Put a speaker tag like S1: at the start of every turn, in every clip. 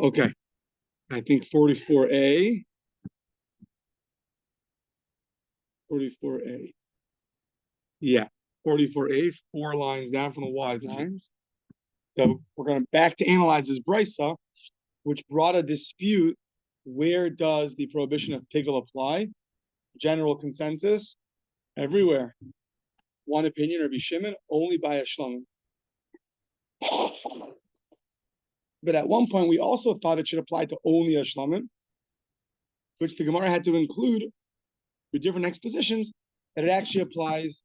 S1: Okay. I think 44A. 44A. Yeah, 44A, 4 lines down from the wide lines. So we're going to back to analyze this brisa, which brought a dispute. Where does the prohibition of pigel apply? General consensus, everywhere. One opinion, Rabbi Shimon, only by a shlamim. But at one point, we also thought it should apply to only a shlamim, which the Gemara had to include with different expositions, that it actually applies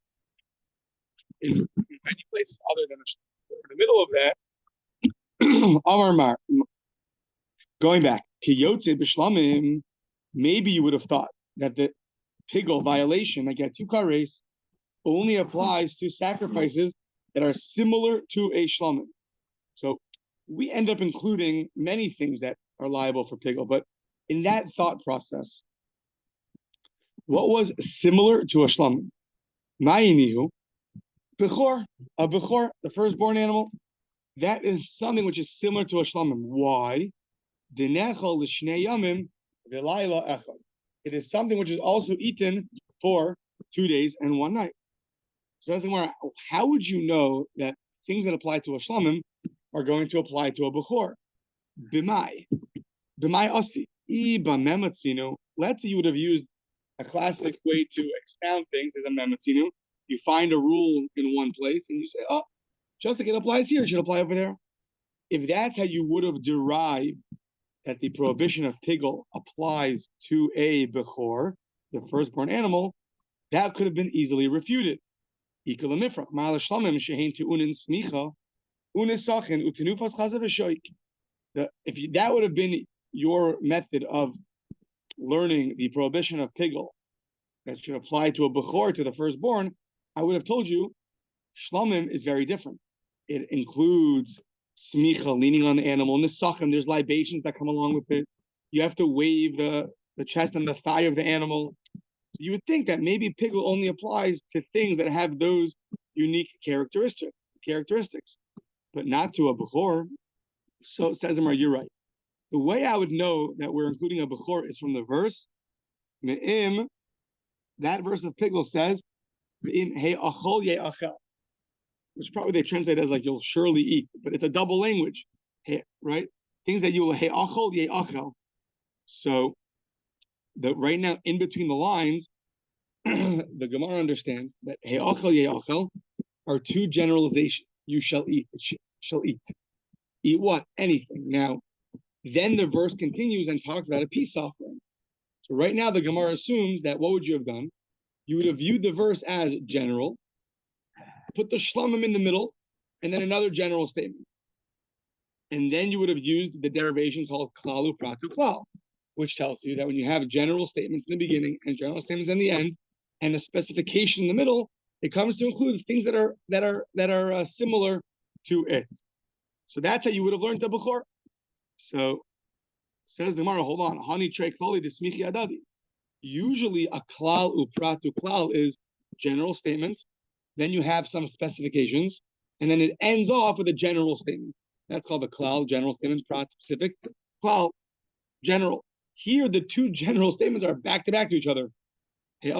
S1: in many places other than a shlamim. In the middle of that, Amar Mar, going back to Yotze b'shlamim, maybe you would have thought that the pigel violation, like at 2 kares, only applies to sacrifices that are similar to a shlamim. So we end up including many things that are liable for pigel, but in that thought process, what was similar to a shlamim? Ma'inihu, bechor, a bechor, the firstborn animal, that is something which is similar to a shlamim. Why? Dinechol l'shnei yamim v'layla echad. It is something which is also eaten for 2 days and 1 night. So that's where, how would you know that things that apply to a shlamim are going to apply to a bechor? B'mai asi. Let's say you would have used a classic way to expound things as a mematzinu. You find a rule in one place and you say, oh, just like it applies here, it should apply over there. If that's how you would have derived that the prohibition of pigel applies to a bechor, the firstborn animal, that could have been easily refuted. If that would have been your method of learning the prohibition of pigel that should apply to a bechor, to the firstborn, I would have told you shlamim is very different. It includes smicha, leaning on the animal, nisachim, there's libations that come along with it. You have to wave the chest and the thigh of the animal. So you would think that maybe pigel only applies to things that have those unique characteristics, but not to a bechor. So says Amar, you're right. The way I would know that we're including a bechor is from the verse. Me'im, that verse of pigel says, Me'im he achol ye achel, which probably they translate as like you'll surely eat, but it's a double language, right? Things that you will he achol ye achel. So right now, in between the lines, the Gemara understands that he achel ye achel are 2 generalizations. You shall eat. It shall eat. Eat what? Anything. Now, then the verse continues and talks about a peace offering. So right now the Gemara assumes that what would you have done? You would have viewed the verse as general, put the shlamim in the middle, and then another general statement. And then you would have used the derivation called klalu pratu klal, which tells you that when you have general statements in the beginning and general statements in the end, and a specification in the middle, it comes to include things that are similar to it. So that's how you would have learned the bechor. So says the Gemara, hold on. Hani trei klali desmichi adadi. Usually a klal upratu klal is general statement. Then you have some specifications, and then it ends off with a general statement. That's called the klal, general statement, prat specific, klal, general. Here, the 2 general statements are back to each other. So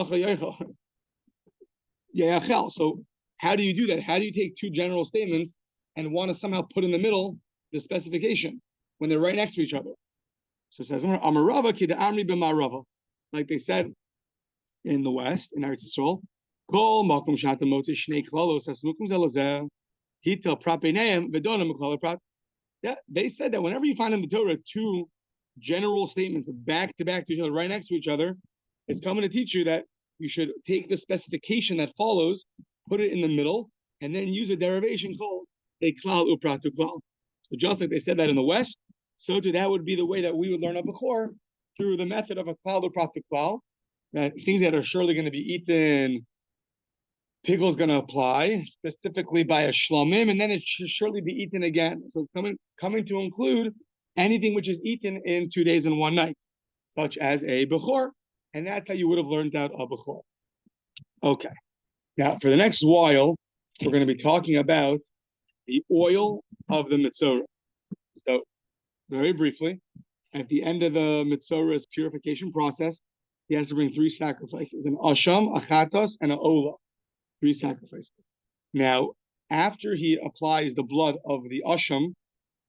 S1: how do you do that? How do you take 2 general statements and want to somehow put in the middle the specification when they're right next to each other? So it says, Amarava ki Amri b'Marava, like they said in the West, in Eretz Yisrael, Kol makom shata motze shnei klalos hasmukum zelazeh hitel prapeneim v'donam klala prat. Yeah, they said that whenever you find in the Torah 2 general statements back to each other, right next to each other, it's coming to teach you that you should take the specification that follows, put it in the middle, and then use a derivation called a klal upratu klal. So just like they said that in the West, so too that would be the way that we would learn a bechor, through the method of a klal upratu klal, that things that are surely going to be eaten, pigel is going to apply, specifically by a shlamim, and then it should surely be eaten again. So it's coming to include anything which is eaten in 2 days and 1 night, such as a bechor, and that's how you would have learned out a bechor. Okay. Now, for the next while, we're going to be talking about the oil of the mitzvah. So very briefly, at the end of the Mitzora's purification process, he has to bring 3 sacrifices: an asham, a chatos, and an ola. 3 sacrifices. Now, after he applies the blood of the asham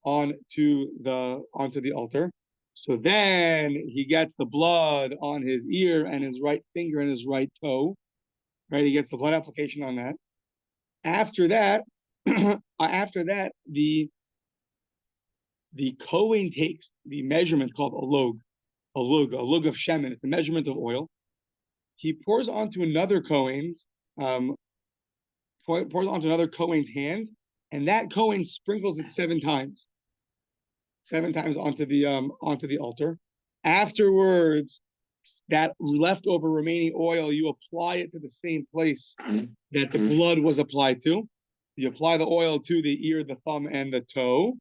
S1: onto the altar, so then he gets the blood on his ear and his right finger and his right toe. Right, he gets the blood application on that. After that, the Kohen takes the measurement called a lug of shemen. It's the measurement of oil. He pours onto another Kohen's hand, and that Kohen sprinkles it 7 times. 7 times onto the altar. Afterwards, that leftover remaining oil, you apply it to the same place that the blood was applied to. You apply the oil to the ear, the thumb, and the toe.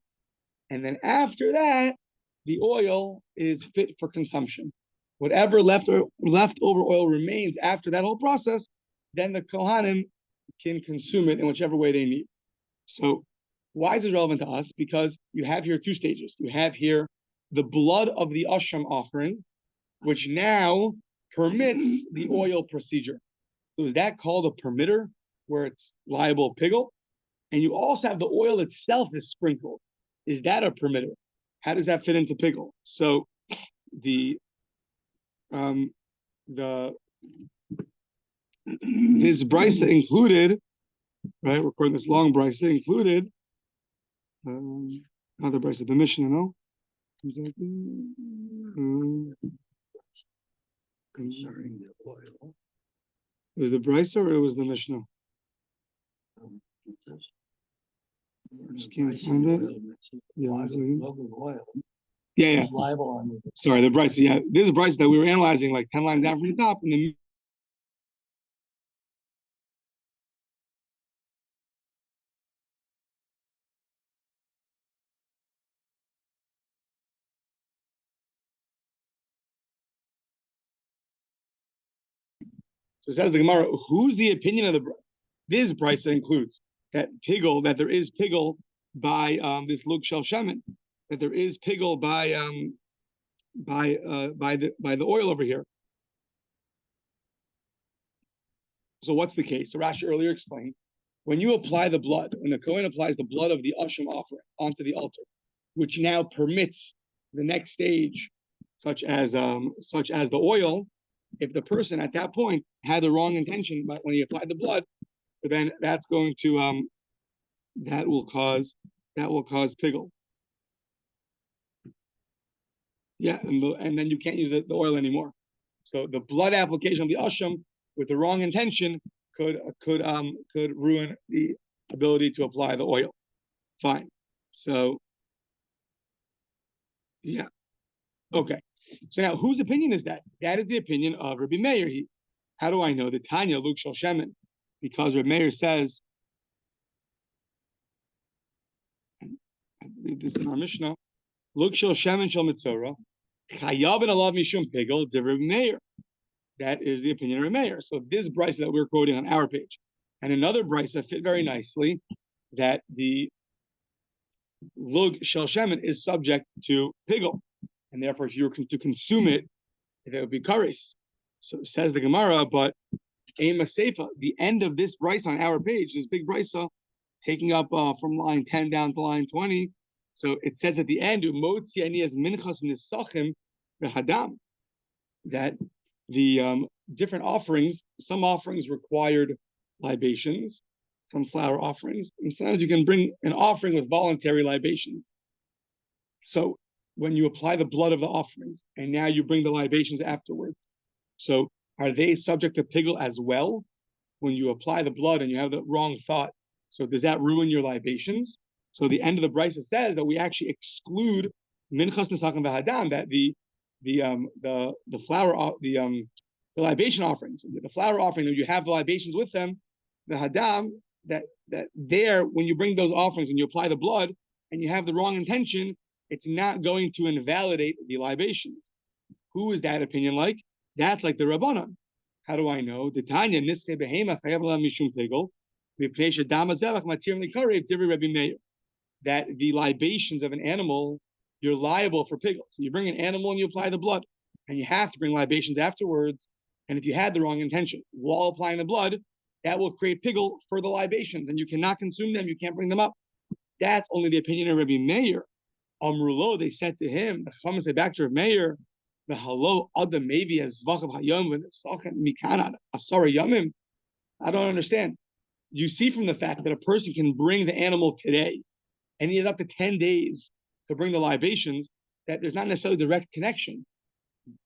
S1: And then after that, the oil is fit for consumption. Whatever leftover oil remains after that whole process, then the Kohanim can consume it in whichever way they need. So why is it relevant to us? Because you have here 2 stages. You have here the blood of the asham offering, which now permits the oil procedure. So is that called a permitter, where it's liable pigel? And you also have the oil itself is sprinkled. Is that a permitter? How does that fit into pigel? So this brisa included, right? We're quoting this long brisa included another brisa, the Mishnah, no?
S2: Concerning the oil.
S1: Was the brisa or it was the Mishnah? Just can't find it. Yeah. Sorry, the brisa. Yeah, this is a brisa that we were analyzing like 10 lines down from the top, and then so it says the Gemara, who's the opinion of the this brisa includes that there is pigel by this lug shel shemen, that there is pigel by the oil over here. So what's the case? So Rashi earlier explained, when you apply the blood, when the Kohen applies the blood of the asham offering onto the altar, which now permits the next stage, such as the oil, if the person at that point had the wrong intention when he applied the blood, then that's going to that will cause pigel. Yeah, and then you can't use the oil anymore. So the blood application of the asham with the wrong intention could ruin the ability to apply the oil. Fine. So yeah. Okay. So now whose opinion is that? That is the opinion of Rabbi Meir. How do I know? The Tanya Lug Shel Shemen, because Rabbi Meir says, I believe this is in our Mishnah, Lug Shel Shemen Shel Mitzora, Chayav and Alav Mishum Pigel de Rabbi Meir. That is the opinion of Rabbi Meir. So this brisa that we're quoting on our page, and another brisa fit very nicely, that the Lug Shel Shemen is subject to pigel, and therefore if you were to consume it, it would be kares. So it says the Gemara, but Ema Seifa, the end of this brisa on our page, this big brisa, taking up from line 10 down to line 20. So it says at the end, Umotzi Anias Minchas Nisachim V'Hadam, that the different offerings, some offerings required libations, some flour offerings, and sometimes you can bring an offering with voluntary libations. So when you apply the blood of the offerings, and now you bring the libations afterwards, so are they subject to pigel as well? When you apply the blood and you have the wrong thought, so does that ruin your libations? So the end of the brisa says that we actually exclude minchas nesachim v'hadam, that the flour, the libation offerings, the flour offering, you have the libations with them, the hadam, that there, when you bring those offerings and you apply the blood and you have the wrong intention, it's not going to invalidate the libations. Who is that opinion like? That's like the Rabbanan. How do I know? The Tanya Niske Behema Chayav Lam Mishum Pigel, Mipnei Shadam Zevach Matir Likarev Divri Rabbi Meir, that the libations of an animal you're liable for pigul. So you bring an animal and you apply the blood, and you have to bring libations afterwards. And if you had the wrong intention while applying the blood, that will create pigul for the libations, and you cannot consume them. You can't bring them up. That's only the opinion of Rabbi Meir. Amrulo, they said to him, the Chachamim said back to Rabbi Meir, the hello adam maybe as zbachim hayom when it's mikana asara yomim. I don't understand. You see from the fact that a person can bring the animal today, and he has up to 10 days to bring the libations, that there's not necessarily direct connection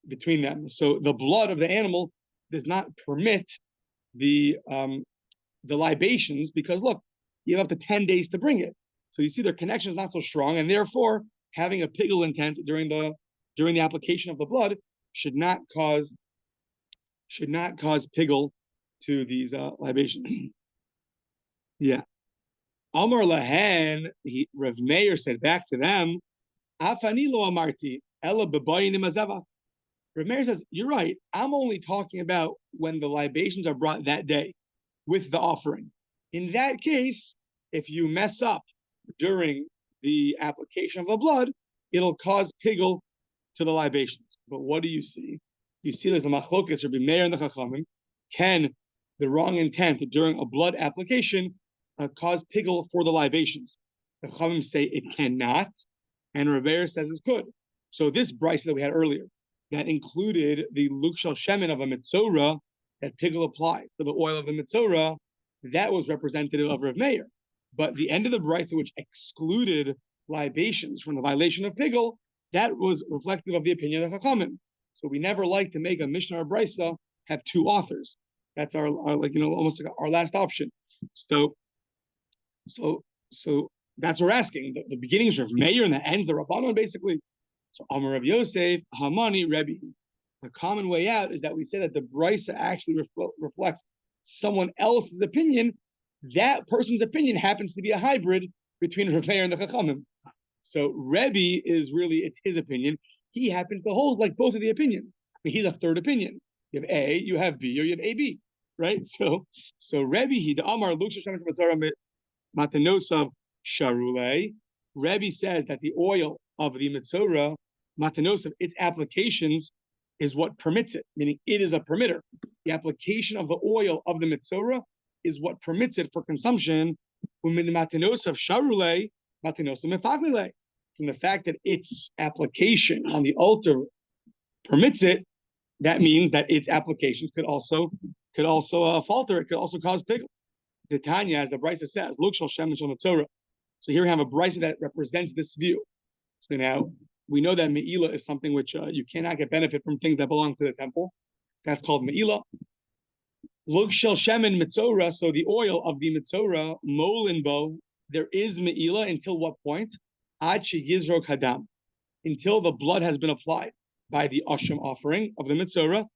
S1: between them. So the blood of the animal does not permit the libations, because look, you have up to 10 days to bring it. So you see their connection is not so strong, and therefore having a pigul intent during the application of the blood should not cause pigul to these libations. Yeah. Amar lahen, Rav Meir said back to them, Afani lo amarti ela bebayinim azevach. Rav Meir says, you're right. I'm only talking about when the libations are brought that day with the offering. In that case, if you mess up during the application of the blood, it'll cause pigul to the libations. But what do you see? You see there's a machlokas, Rabbi Meir and the Chachamim. Can the wrong intent during a blood application cause pigul for the libations? The Chachamim say it cannot, and Rabbi Meir says it could. So this brisa that we had earlier, that included the lukshal shemen of a mitzorah, that pigul applies to the oil of the mitzorah, that was representative of Rav Meir. But the end of the brisa, which excluded libations from the violation of pigul, that was reflective of the opinion of Chachamim. So we never like to make a Mishnah or brisa have two authors. That's our almost like our last option. So that's what we're asking. The beginning is Rav Meir and the ends the Rabbanon, basically. So Amar Rav Yosef, Hamani, Rebbe. The common way out is that we say that the brisa actually reflects someone else's opinion. That person's opinion happens to be a hybrid between Rav Meir and the Chachamim. So Rebbe is really, it's his opinion. He happens to hold like both of the opinions. I mean, he's a third opinion. You have A, you have B, or you have AB, right? So Rebbe, he the Amar Luksha Matanosav Sharule. Rebbe says that the oil of the Mitzorah, Matanosav, its applications is what permits it, meaning it is a permitter. The application of the oil of the Mitzorah is what permits it for consumption. From the fact that its application on the altar permits it, that means that its applications could also falter. It could also cause pigul. The Tanya, as the brisa says, look shal shemen shal mitzorah. So here we have a brisa that represents this view. So now we know that me'ilah is something which you cannot get benefit from things that belong to the temple. That's called me'ilah. Look shel shemen mitzorah. So the oil of the mitzorah, molin bo, there is me'ilah until what point? Ad sheyizrok hadam, until the blood has been applied by the asham offering of the mitzorah.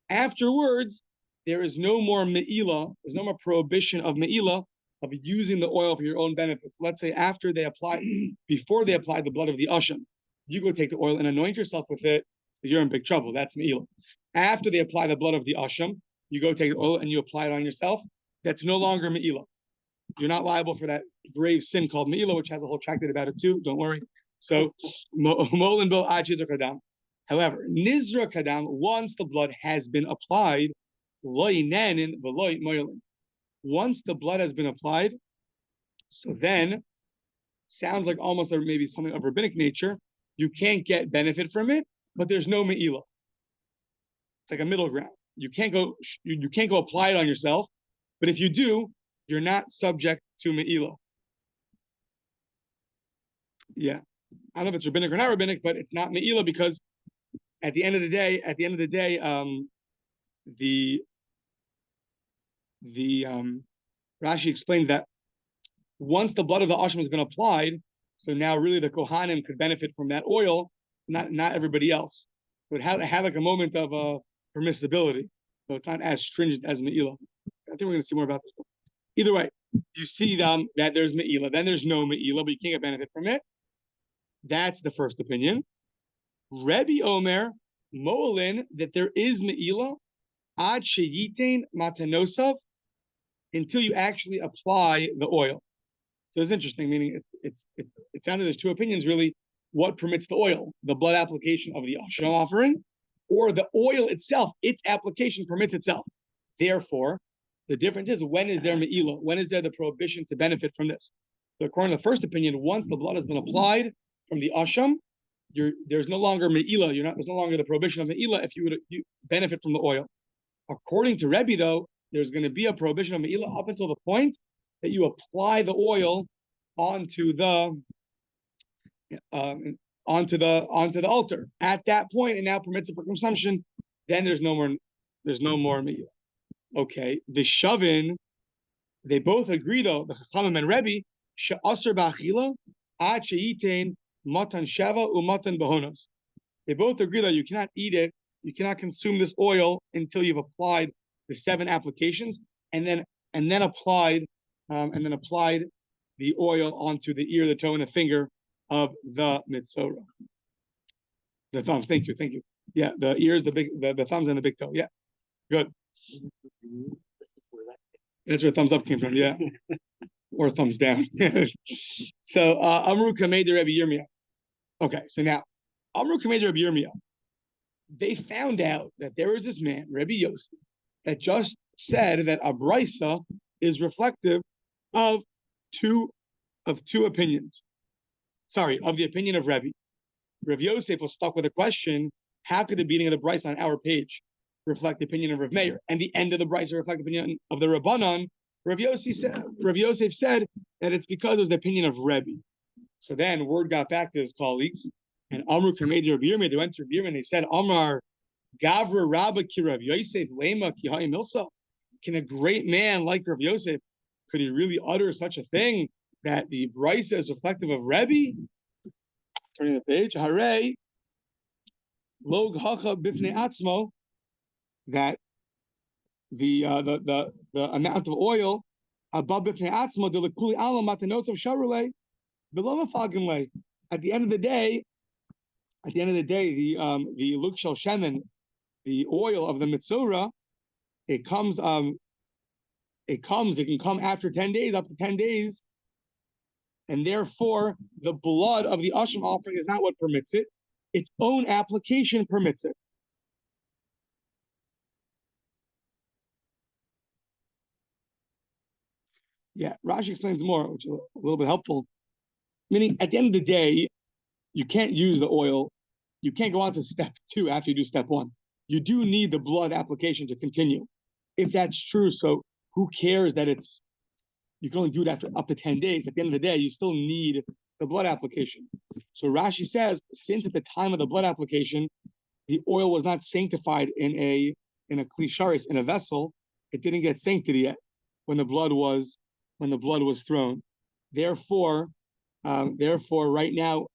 S1: Afterwards, there is no more me'ilah. There's no more prohibition of me'ilah, of using the oil for your own benefits. Let's say after they apply, before they apply the blood of the asham, you go take the oil and anoint yourself with it. You're in big trouble. That's me'ilah. After they apply the blood of the asham, you go take the oil and you apply it on yourself. That's no longer me'ilah. You're not liable for that grave sin called me'ilah, which has a whole tractate about it too. Don't worry. So, molin bo ad sheyizrok hadam. However, nizrak hadam, once the blood has been applied, once the blood has been applied, so then sounds like almost maybe something of rabbinic nature. You can't get benefit from it, but there's no me'ilah. It's like a middle ground. You can't go apply it on yourself, but if you do, you're not subject to me'ilah. Yeah, I don't know if it's rabbinic or not rabbinic, but it's not me'ilah because at the end of the day, Rashi explains that once the blood of the asham has been applied, so now really the kohanim could benefit from that oil, not everybody else. So it had like a moment of permissibility, so it's not as stringent as me'ilah. I think we're going to see more about this stuff. Either way, you see that there's me'ilah, then there's no me'ilah, but you can't get benefit from it. That's the first opinion. Rebbe Omer Mo'alin, that there is me'ilah ad sheyitain matanosav, until you actually apply the oil. So it's interesting, meaning it sounded there's two opinions really. what permits the oil? The blood application of the asham offering, or the oil itself, its application permits itself. Therefore, the difference is, when is there me'ilah? When is there the prohibition to benefit from this? So according to the first opinion, once the blood has been applied from the asham, there's no longer me'ilah. There's no longer the prohibition of me'ilah if you benefit from the oil. According to Rebbe, though, there's going to be a prohibition of me'ilah up until the point that you apply the oil onto the altar. At that point, it now permits it for consumption. Then there's no more me'ilah. Okay, the shavin, they both agree though. The Chachamim and Rebbe, she'aser ba'achila ad she'yitain matan sheva umatan bahonos. They both agree that you cannot eat it, you cannot consume this oil until you've applied the 7 applications, and then applied the oil onto the ear, the toe, and the finger of the mitzorah. The thumbs. Thank you. Yeah, the ears, the thumbs, and the big toe. Yeah, good. That's where thumbs up came from. Yeah, or thumbs down. So Amru Kamei de Rabbi Yirmiyah. Okay, so now Amru Kamei de Rabbi Yirmiyah. They found out that there was this man, Rabbi Yossi, that just said that a brisa is reflective of two opinions. Sorry, of the opinion of Rebbe. Rabbi Yosef was stuck with a question: how could the beginning of the brisa on our page reflect the opinion of Rav Meir, and the end of the brisa reflect the opinion of the Rabbanan? Rav Yosef said that it's because it was the opinion of Rebbe. So then word got back to his colleagues, and Amru Kamei de Rabbi Yirmiyah, they went to Rabbi Yirmiyah and they said, Amar Gavra Rabba ki Rav Yosef lema ki ha'im milsa. Can a great man like Rav Yosef, could he really utter such a thing that the brisa is reflective of Rebbe? Turning the page, Hare Log Hacha Bifnei Atzmo, that the amount of oil above Bifnei Atzmo the Lekuli Alam Matanot of Sharulei below Faginlei. At the end of the day, the Lukshal Shemen, the oil of the Mitzorah, it can come after 10 days, up to 10 days, and therefore the blood of the Asham offering is not what permits it. Its own application permits it. Yeah, Rashi explains more, which is a little bit helpful. Meaning, at the end of the day, you can't use the oil. You can't go on to step 2 after you do step 1. You do need the blood application to continue. If that's true, so who cares that you can only do it after up to 10 days. At the end of the day, you still need the blood application. So Rashi says, since at the time of the blood application, the oil was not sanctified in a klisharis, in a vessel, it didn't get sanctity yet when the blood was thrown. Therefore, right now,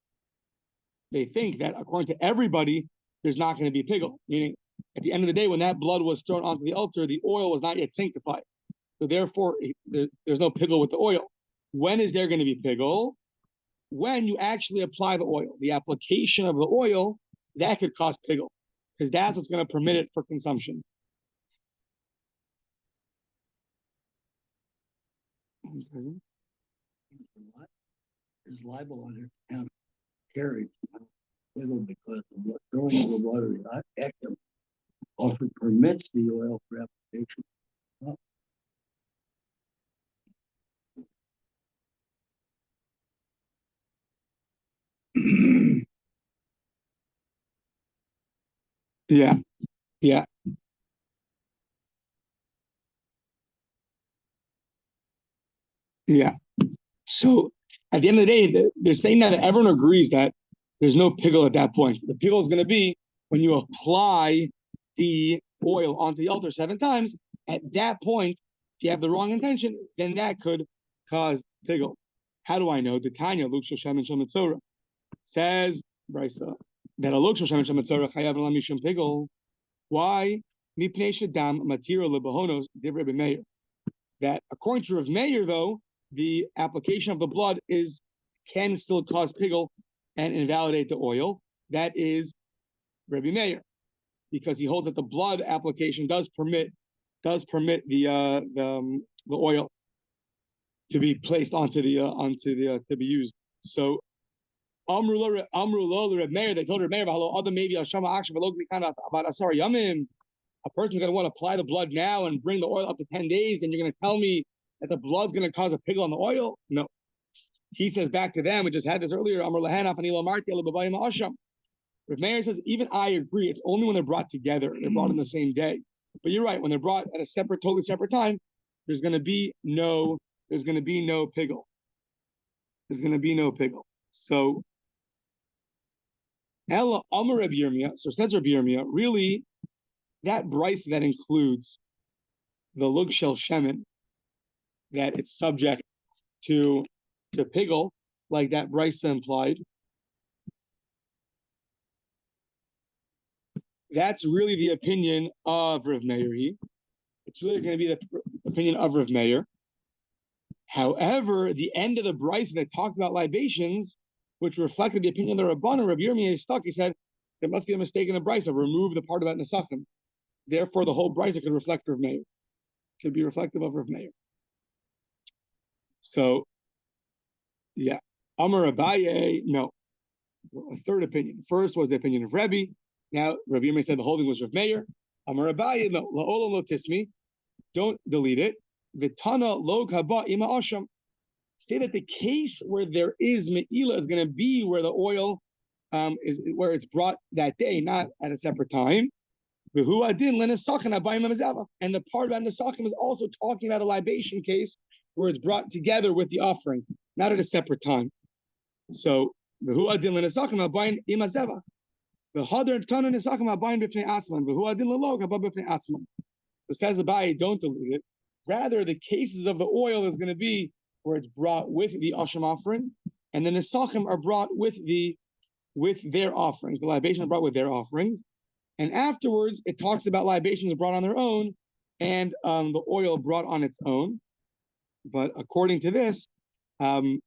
S1: they think that according to everybody, there's not going to be pigul. Meaning, at the end of the day, when that blood was thrown onto the altar, the oil was not yet sanctified. So therefore, there's no pigul with the oil. When is there going to be pigul? When you actually apply the oil. The application of the oil, that could cause pigul, because that's what's going to permit it for consumption.
S2: Is liable on their account carried because of what throwing of the water action also permits the oil for application.
S1: Yeah. So at the end of the day, they're saying that everyone agrees that there's no pigul at that point. The pigul is going to be when you apply the oil onto the altar 7 times. At that point, if you have the wrong intention, then that could cause pigul. How do I know? The Tanya, Luke Shoshem and Shemitzorah, says, Brisa, that a Luke Shoshem and Shemitzorah chayav l'am mishum pigul. Why? Mipnei shadam matira lebahonos divrei b'meir. That according to Rav Meir, though, the application of the blood can still cause pigul and invalidate the oil. That is Rabbi Meir, because he holds that the blood application does permit the oil to be placed onto the to be used. So Amru Reb Meir, they told Reb Meir, maybe a person's going to want to apply the blood now and bring the oil up to 10 days, and you're going to tell me that the blood's going to cause a pigel on the oil? No. He says back to them, we just had this earlier, Reb Meir says, even I agree, it's only when they're brought together, they're brought on the same day. But you're right, when they're brought at a totally separate time, there's going to be no pigel. There's going to be no pigel. So, Ella Amar Reb Yirmiyah, so says Reb Yirmiyah, really, that brisa that includes the lug shel shemen, that it's subject to pigel, like that brisa implied, that's really the opinion of Rav Meir. It's really going to be the opinion of Rav Meir. However, the end of the brisa that talked about libations, which reflected the opinion of the Rabbanan, Rav Yirmiyah is stuck. He said there must be a mistake in the brisa. Remove the part about Nesachim. Therefore, the whole brisa could reflect Rav Meir. Should be reflective of Rav Meir. So, yeah, Amar Abaye, no. A third opinion. First was the opinion of Rebbe. Now, Rav Yirmiyah said the holding was Rav Meir. Amar Abaye, no. La'olam lo tismi. Don't delete it. V'tana lo kaba ima asham. Say that the case where there is me'ila is going to be where the oil is where it's brought that day, not at a separate time. And the part about Nesachim is also talking about a libation case where it's brought together with the offering, not at a separate time. So the says Abaye, don't dilute it. Rather, the cases of the oil is going to be where it's brought with the asham offering, and the Nesachim are brought with their offerings. The libation are brought with their offerings. And afterwards, it talks about libations brought on their own and the oil brought on its own. But according to this, the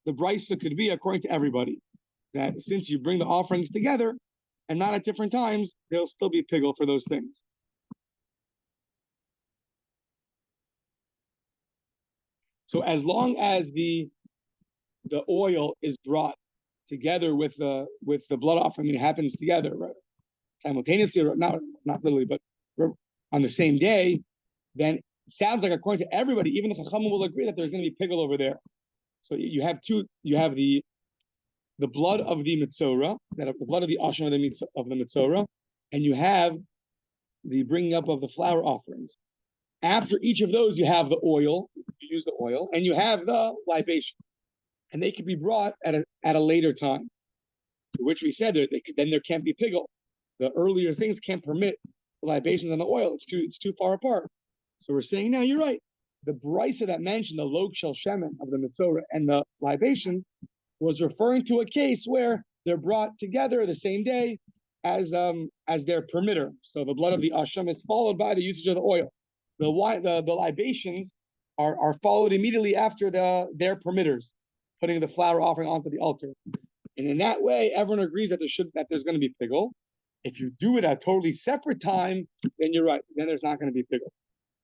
S1: brisa could be according to everybody, that since you bring the offerings together and not at different times, there'll still be pigel for those things. So as long as the oil is brought together with the blood offering, it happens together, right? Simultaneously, not literally, but on the same day, then it sounds like according to everybody, even the Chachamim will agree that there's going to be pigel over there. So you have the blood of the mitzorah, the blood of the asham of the mitzorah, and you have the bringing up of the flour offerings. After each of those, you have the oil, you use the oil, and you have the libation. And they can be brought at a later time, to which we said then there can't be pigel. The earlier things can't permit the libations on the oil. It's too far apart. So we're saying, now you're right. The brisa that mentioned the log shel shemen of the mitzorah and the libations was referring to a case where they're brought together the same day as their permitter. So the blood of the asham is followed by the usage of the oil. The libations are followed immediately after their permitters, putting the flour offering onto the altar. And in that way, everyone agrees that there's going to be pigel. If you do it at a totally separate time, then you're right. Then there's not going to be pigel.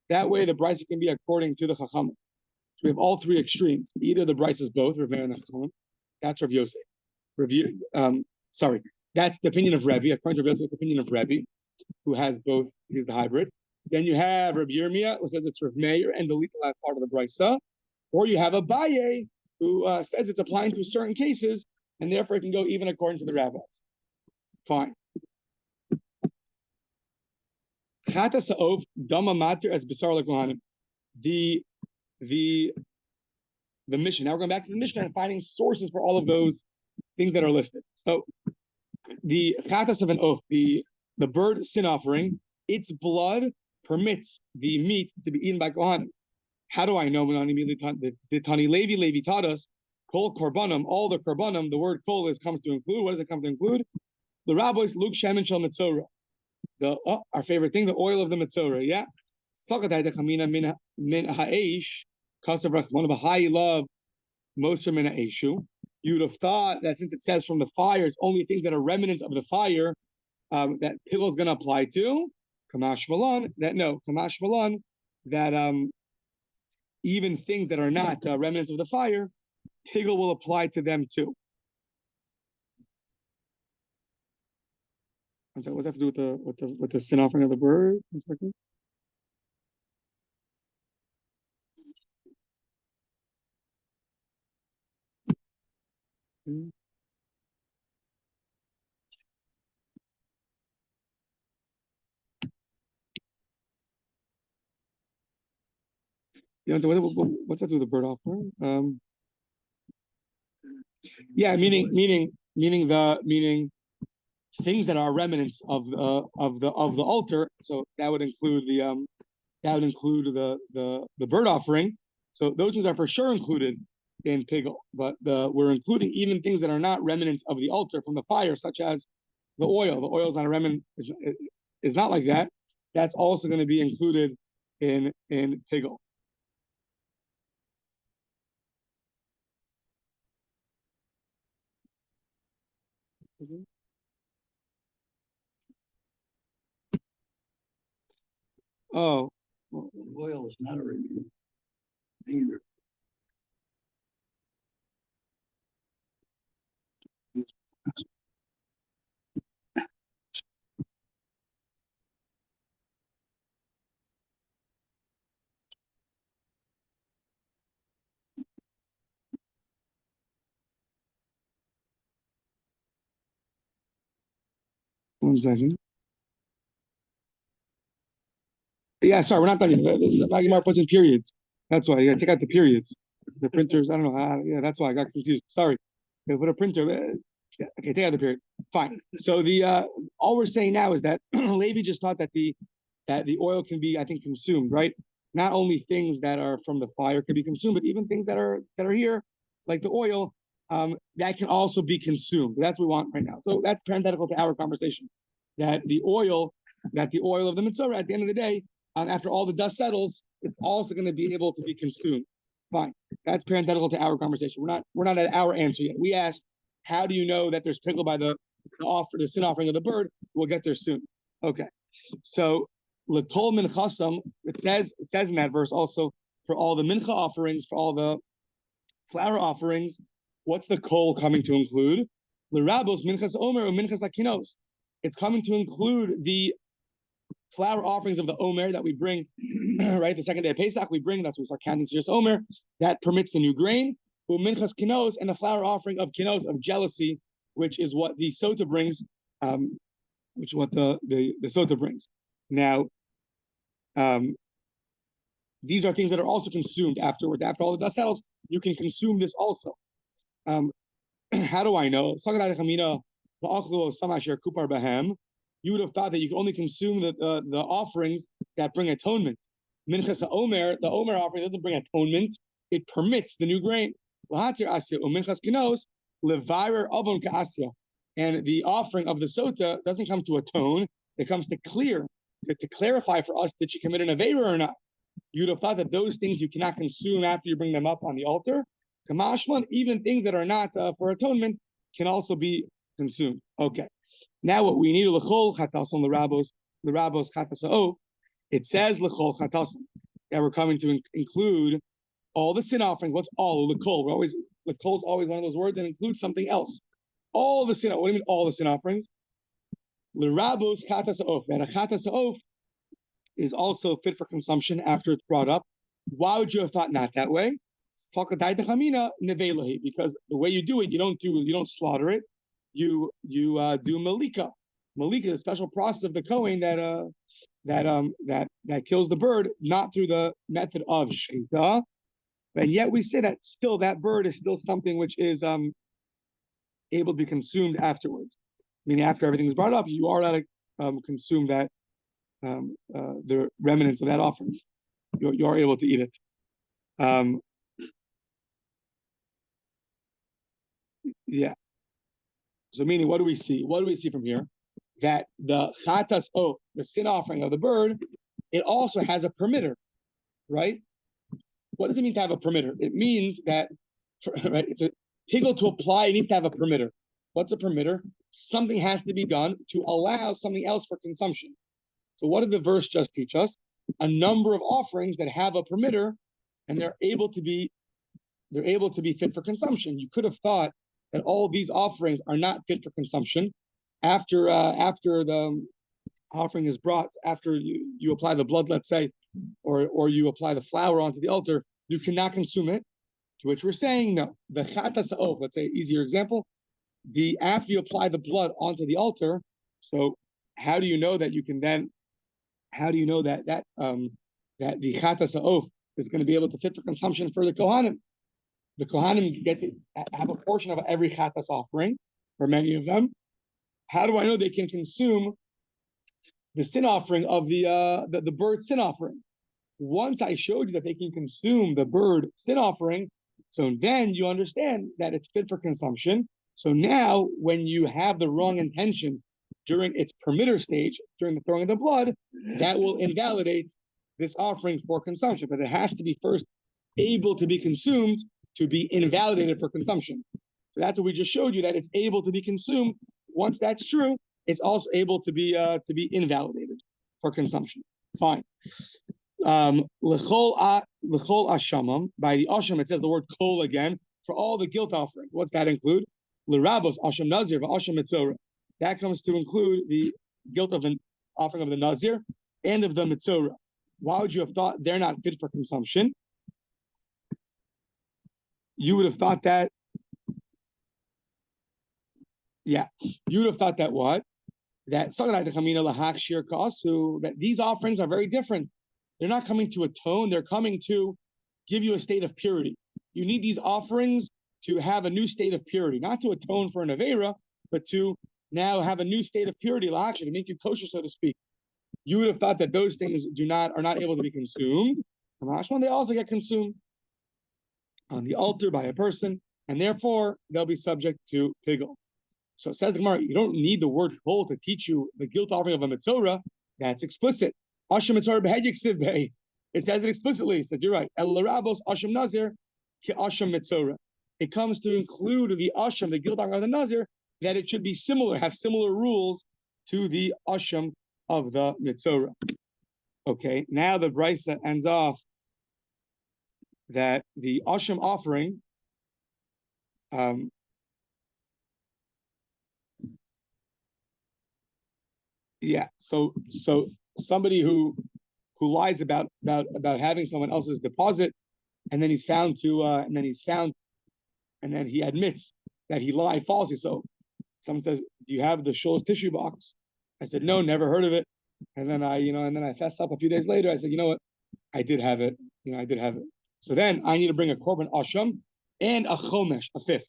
S1: That way, the brisa can be according to the Chachamim. So we have all three extremes. Either the brisa is both, Rav Meir and the Chachamim. That's Rav Yosef. That's the opinion of Rebbe. According to Rav Yosef, the opinion of Rebbe, who has both. He's the hybrid. Then you have Rabbi Yirmiyah, who says it's Rav Meir and delete the last part of the brisa. Or you have Abaye, who says it's applying to certain cases, and therefore it can go even according to the rabbis. Fine. Chata sa'ov dama matir as bisar lekohanim. The mission. Now we're going back to the mission and finding sources for all of those things that are listed. So the chatas of an oath, the bird sin offering, its blood permits the meat to be eaten by kohanim. How do I know? The Tani Levi taught us, kol korbanim, all the korbanim, the word kol comes to include. What does it come to include? The rabbis, lug shemen shel mitzorah. Our favorite thing, the oil of the mitzorah, yeah? Min ha'esh, one of the high love, moser min ha'eshu. You would have thought that since it says from the fire, it's only things that are remnants of the fire that pigel is going to apply to. Kamash Malan, that even things that are not remnants of the fire, pigel will apply to them too. I'm sorry, what's that have to do with the sin offering of the bird? Yeah, so what's that to do with the bird offering? Yeah, meaning things that are remnants of the altar. So that would include the bird offering. So those things are for sure included in pigel, but we're including even things that are not remnants of the altar from the fire, such as the oil. The oil is not a remnant; is not like that. That's also going to be included in pigel. Oh,
S2: well, oil is not a remnant either.
S1: one second. Yeah, sorry, we're not done yet. Magimar puts in periods. That's why you gotta take out the periods. The printers, I don't know how. Yeah, that's why I got confused. Sorry. They put a printer. Yeah, okay, take out the period. Fine. So all we're saying now is that Levi just thought that the oil can be, I think, consumed, right? Not only things that are from the fire can be consumed, but even things that are here, like the oil, that can also be consumed. That's what we want right now. So that's parenthetical to our conversation. That the oil of the mitzvah, at the end of the day, after all the dust settles, it's also going to be able to be consumed. Fine. That's parenthetical to our conversation. We're not at our answer yet. We asked, how do you know that there's pickle by the sin offering of the bird? We'll get there soon. Okay. So l'kol minchasam, it says in that verse also, for all the mincha offerings, for all the flour offerings, what's the kol coming to include? L'rabos minchas omer or minchas akinos. It's coming to include the flour offerings of the Omer that we bring, right? The second day of Pesach, we bring, that's what we start counting serious Omer, that permits the new grain. Minchas kinos, and the flour offering of kinos, of jealousy, which is what the sota brings, which is what the sota brings. Now, these are things that are also consumed afterwards. After all the dust settles, you can consume this also. How do I know? You would have thought that you could only consume the offerings that bring atonement. Minchas Omer, the Omer offering doesn't bring atonement; it permits the new grain. And the offering of the sota doesn't come to atone; it comes to clear, to clarify for us that you committed an avera or not. You'd have thought that those things you cannot consume after you bring them up on the altar. Kamashman, even things that are not for atonement can also be consumed. Okay. Now what we need l'chol chatasim l'rabos chatasao. It says l'chol chatasim that we're coming to include all the sin offerings. What's all l'chol? L'chol is always one of those words that includes something else. All the sin. What do you mean all the sin offerings? L'rabos chatasao. And a chatasao is also fit for consumption after it's brought up. Why would you have thought not that way? Because the way you do it, you don't slaughter it. You do malika. Malika is a special process of the Kohen that kills the bird, not through the method of shechita. And yet we say that still that bird is still something which is able to be consumed afterwards. Meaning after everything is brought up, you are allowed to consume that the remnants of that offering. You are able to eat it. Yeah. So meaning, what do we see? What do we see from here? That the chatas the sin offering of the bird, it also has a permitter, right? What does it mean to have a permitter? It means that, right? It's a pigel to apply. It needs to have a permitter. What's a permitter? Something has to be done to allow something else for consumption. So what did the verse just teach us? A number of offerings that have a permitter and they're able to be fit for consumption. You could have thought that all these offerings are not fit for consumption after the offering is brought, after you apply the blood, let's say, or you apply the flour onto the altar, you cannot consume it. To which we're saying no. The chatas ha'of, let's say, easier example, after you apply the blood onto the altar, so how do you know that you can then? How do you know that the chatas ha'of is going to be able to fit for consumption for the kohanim? The kohanim get to have a portion of every chatas offering, or many of them. How do I know they can consume the sin offering of the bird sin offering? Once I showed you that they can consume the bird sin offering, so then you understand that it's fit for consumption. So now, when you have the wrong intention during its permitter stage, during the throwing of the blood, that will invalidate this offering for consumption. But it has to be first able to be consumed to be invalidated for consumption. So that's what we just showed you, that it's able to be consumed. Once that's true, it's also able to be invalidated for consumption. Fine. L'chol ashamam, by the asham, it says the word kol again, for all the guilt offering. What's that include? L'rabos asham nazir v'asham mitzorah. That comes to include the guilt of the offering of the nazir and of the mitzorah. Why would you have thought they're not fit for consumption? You would have thought that, you would have thought that what? That these offerings are very different. They're not coming to atone, they're coming to give you a state of purity. You need these offerings to have a new state of purity, not to atone for an avera, but to now have a new state of purity, to make you kosher, so to speak. You would have thought that those things are not able to be consumed. They also get consumed on the altar by a person, and therefore they'll be subject to pigul. So it says the Gemara, you don't need the word kol to teach you the guilt offering of a mitzorah. That's explicit. Asham mitzorah behedyiksiv beh. It says it explicitly. It said, you're right. El larabos asham nazir ki asham mitzorah. It comes to include the asham, the guilt offering of the nazir, that it should be similar, have similar rules to the asham of the mitzorah. Okay, now the brisa ends off that the asham offering, so somebody who lies about having someone else's deposit, and then he admits that he lied falsely. So someone says, "Do you have the shul's tissue box?" I said, "No, never heard of it." And then I fessed up a few days later. I said, "You know what? I did have it. I did have it." So then I need to bring a korban asham and a chomesh, a fifth,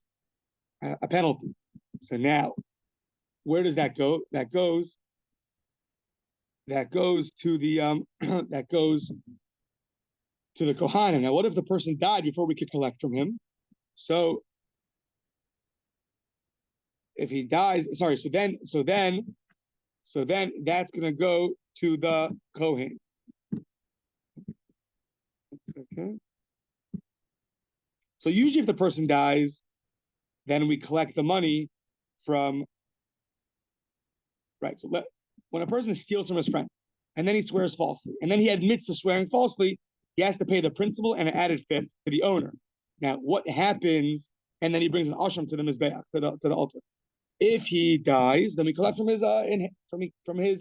S1: a penalty. So now, where does that go? That goes to the kohanim. Now, what if the person died before we could collect from him? So if he dies, so then that's going to go to the kohen. Okay. So usually, if the person dies, then we collect the money from. Right. So when a person steals from his friend, and then he swears falsely, and then he admits to swearing falsely, he has to pay the principal and an added fifth to the owner. Now, what happens? And then he brings an asham to the mizbeach, to the altar. If he dies, then we collect from his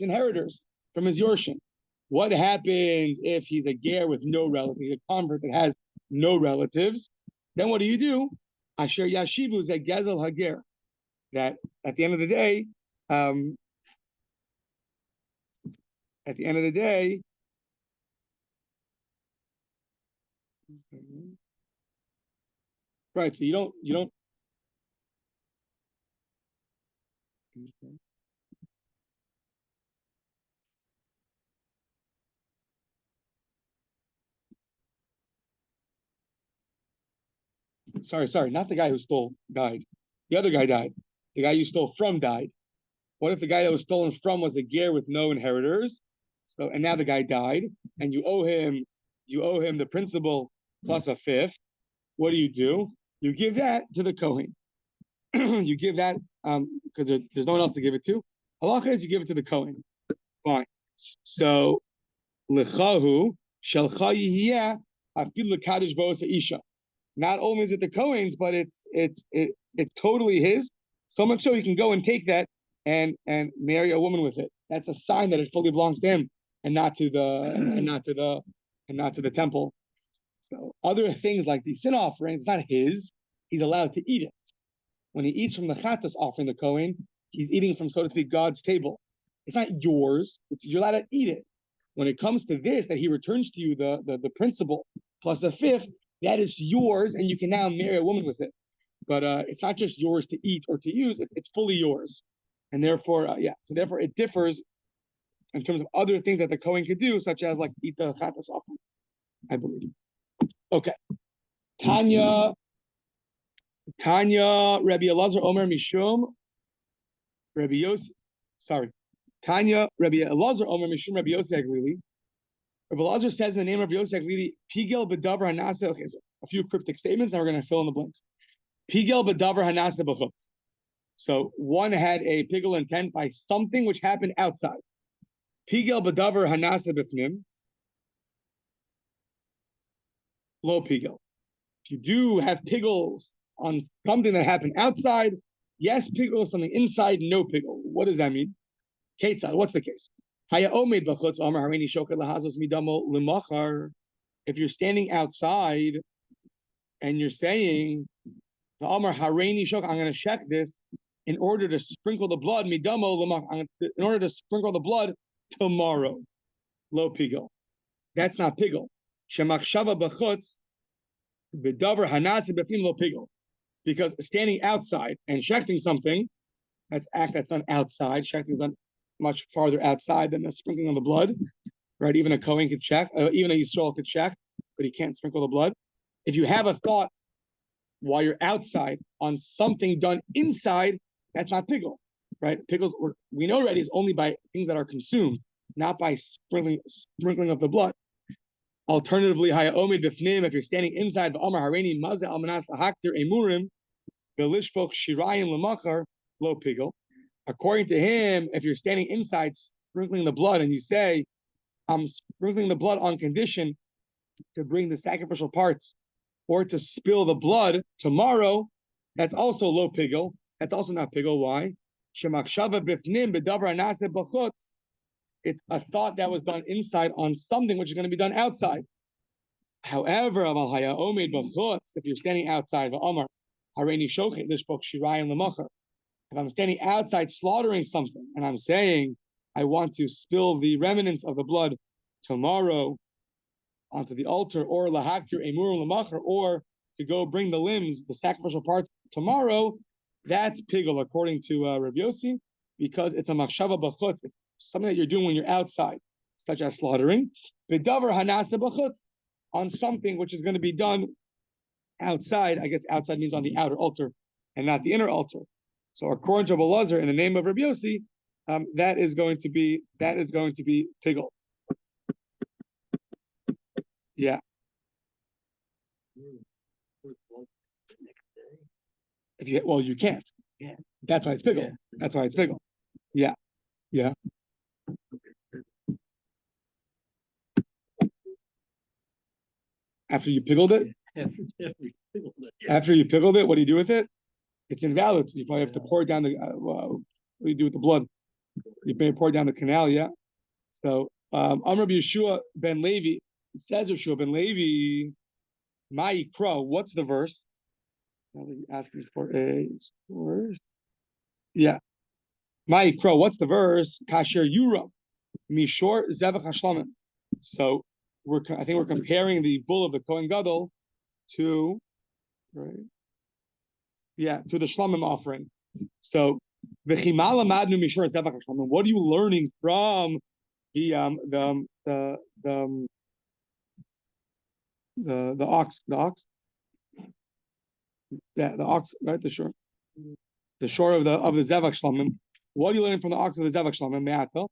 S1: inheritors, from his yorshim. What happens if he's a ger with no relatives, a convert that has no relatives? Then what do? Asher yashivu ze gezel hager. That at the end of the day, right? So you don't. Sorry, not the guy who stole died. The other guy died. The guy you stole from died. What if the guy that was stolen from was a ger with no inheritors? So, and now the guy died, and you owe him the principal plus a fifth. What do? You give that to the kohen. You give that because there's no one else to give it to. Halacha is you give it to the kohen. Fine. So lechahu shelcha yihiyeh Afilu Kaddish Bo'os Isha. Not only is it the Kohen's, but it's totally his. So much so he can go and take that and marry a woman with it. That's a sign that it fully belongs to him and not to the temple. So other things like the sin offering, it's not his. He's allowed to eat it. When he eats from the Chattas offering, the Kohen, he's eating from, so to speak, God's table. It's not yours. You're allowed to eat it. When it comes to this, that he returns to you the principal plus a fifth, that is yours, and you can now marry a woman with it. But it's not just yours to eat or to use; it's fully yours, and therefore, So therefore, it differs in terms of other things that the Kohen could do, such as like eat the Chattas offering, I believe. Okay, Tanya, Rabbi Elazar Omer Mishum, Rabbi Yossi. Sorry, Tanya, Rabbi Elazar Omer Mishum, Rabbi Yossi Aglili. Rabbi Elazar says in the name of Rabbi Yossi Aglili, Pigel B'davar Hanase. Okay, so a few cryptic statements, and we're going to fill in the blanks. Pigel B'davar Hanase B'chutz. So one had a pigel intent by something which happened outside. Pigel B'davar Hanase B'fnim. Low pigel. If you do have pigels on something that happened outside, yes, pigel, something inside, no pigel. What does that mean? Ketzad, what's the case? If you're standing outside and you're saying, I'm going to check this in order to sprinkle the blood, in order to sprinkle the blood tomorrow. Low pigel. That's not pigel. Because standing outside and checking something, that's done outside. Checking is done much farther outside than the sprinkling of the blood, right? Even a Kohen could check, even a Yisrael could check, but he can't sprinkle the blood. If you have a thought while you're outside on something done inside, that's not pigel, right? Pigels, we know already, is only by things that are consumed, not by sprinkling of the blood. Alternatively, if you're standing inside the Amar Hareini Maze Almanas Lahaktir Emurim, Belishpok Shirayim Lamachar, low pigel. According to him, if you're standing inside sprinkling the blood and you say, I'm sprinkling the blood on condition to bring the sacrificial parts or to spill the blood tomorrow, that's also low pigel. That's also not pigel. Why? It's a thought that was done inside on something which is going to be done outside. However, if you're standing outside, if I'm standing outside slaughtering something and I'm saying, I want to spill the remnants of the blood tomorrow onto the altar, or lahaktir emur lamachar, or to go bring the limbs, the sacrificial parts tomorrow, that's pigel according to Rabbi Yossi, because it's a machshava b'chutz. It's something that you're doing when you're outside, such as slaughtering. B'davar hanasa b'chutz, on something which is going to be done outside. I guess outside means on the outer altar and not the inner altar. So according to Rabbi Elazar, in the name of Rabbi Yossi, that is going to be pigel. Yeah. You can't.
S2: Yeah.
S1: That's why it's pigel.
S2: Yeah.
S1: That's why it's pigel. Yeah. Yeah. After you pickled it? After you pickled it, what do you do with it? It's invalid. You probably have to pour it down the. What do you do with the blood? You may pour it down the canal, yeah. So, Rabbi Yeshua ben Levi says, Yeshua ben Levi, Ma'i Kro. What's the verse? Asking for a verse. Yeah. Ma'i Kro. What's the verse? Kasher Yura, Mishor Zevach Hashlamim. So I think we're comparing the bull of the Kohen Gadol to, right? Yeah, to the Shlamim offering. So, what are you learning from the ox? The ox? Yeah, the ox, right? The shore of the Zevach Shlamim. What are you learning from the ox of the Zevach Shlamim? Me'atel.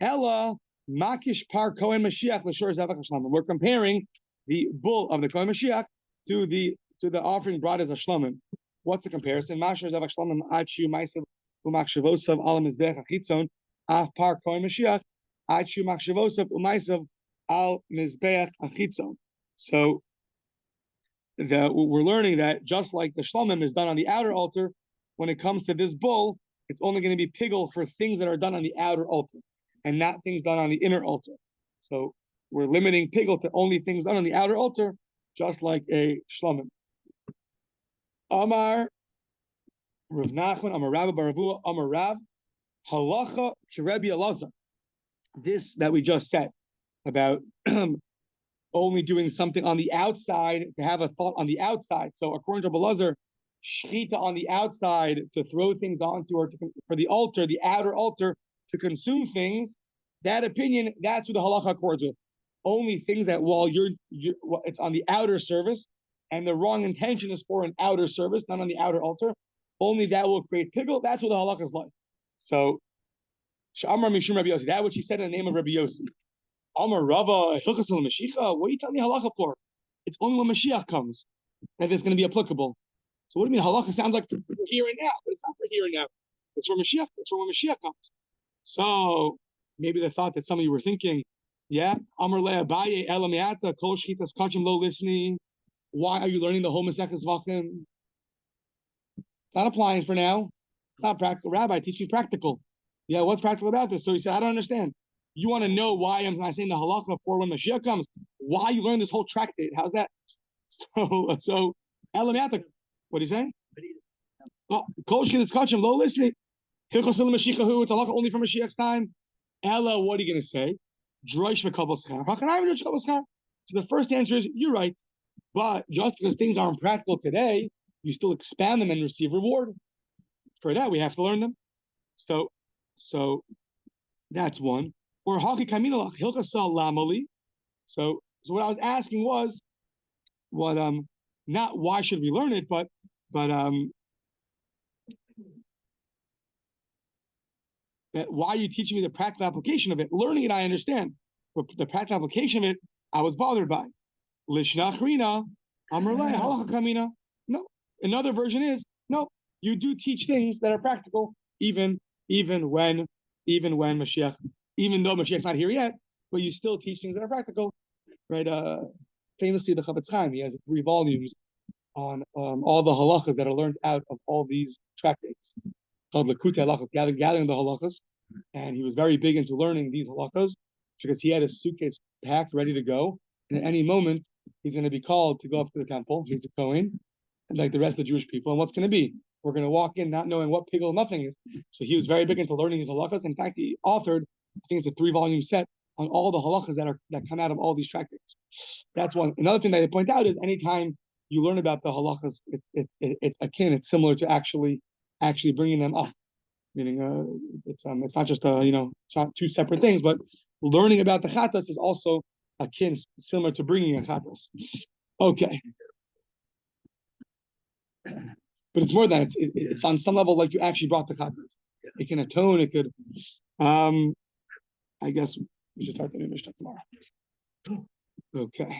S1: Ella Makish Par Kohen Mashiach l'shor Zevach Shlamim. We're comparing the bull of the Kohen Mashiach to the offering brought as a Shlamim. What's the comparison? Masher Zevach Shlamim Achu Maisav U'Machshavosov Al Mizbech Achitzon Af Par Kohen Mashiach Achu Machshavosov U'Maisav Al Mizbech Achitzon. So we're learning that just like the shlomim is done on the outer altar, when it comes to this bull, it's only going to be pigel for things that are done on the outer altar, and not things done on the inner altar. So we're limiting pigel to only things done on the outer altar, just like a shlomim. Amar Rav Nachman, Amar Rabba Baravua, Amar Rav, Halacha Kirebi Elazar. This that we just said about only doing something on the outside, to have a thought on the outside. So according to Elazar, shechita on the outside to throw things onto, or for the altar, the outer altar, to consume things. That opinion, that's what the halacha accords with. Only things that while it's on the outer service, and the wrong intention is for an outer service, not on the outer altar, only that will create pigel. That's what the halacha is like. So, Sh'amar Mishum Rabbi Yossi, that what she said in the name of Rabbi Yossi. Amar Rava Hilchas Mashiach. What are you telling me halacha for? It's only when Mashiach comes that it's going to be applicable. So what do you mean halacha sounds like for here and now, but it's not for here and now. It's for Mashiach. It's for when Mashiach comes. So maybe the thought that some of you were thinking, yeah, Amar Le'abaye Elamiata Kol Shchitas Kachim Lo listening. Why are you learning the whole Mesechta Zevachim? It's not applying for now. It's not practical. Rabbi, teach me practical. Yeah, what's practical about this? So he said, I don't understand. You want to know why I'm not saying the halacha for when Mashiach comes? Why you learn this whole tractate? How's that? So Elamiata, what do you say? Kol Shchitas Kachim Lo listening. Hilchos Mashiach, it's halacha only for Mashiach's time. Ella, what are you going to say? Droish v'kabel schar. How can I reach kabel schar? So the first answer is, you're right. But just because things aren't practical today, you still expand them and receive reward. For that, we have to learn them. So that's one. Or haki kamina hilchasal lamali. So what I was asking was, what not why should we learn it, but why are you teaching me the practical application of it? Learning it, I understand, but the practical application of it, I was bothered by. Lishnachrina, Amrlei, halacha kamina. No. Another version is, no, you do teach things that are practical, even when Mashiach, even though Mashiach's not here yet, but you still teach things that are practical, right? Famously, the Chavetz Chaim, he has 3 volumes on all the halachas that are learned out of all these tractates, called Lekutei Halachos, gathering the halachas, and he was very big into learning these halachas because he had a suitcase packed, ready to go, and at any moment he's going to be called to go up to the temple. He's a Kohen, and like the rest of the Jewish people. And what's going to be? We're going to walk in not knowing what pigel nothing is. So he was very big into learning his halachas. In fact, he authored, I think it's a 3-volume set on all the halachas that come out of all these tractates. That's one. Another thing that I point out is anytime you learn about the halachas, it's akin. It's similar to actually bringing them up. Meaning, it's not just it's not 2 separate things, but learning about the chatas is also akin, similar to bringing a chatas. Okay. But it's more than that. It's on some level like you actually brought the chatas. It can atone. It could. I guess we should start the new Mishnah tomorrow. Okay.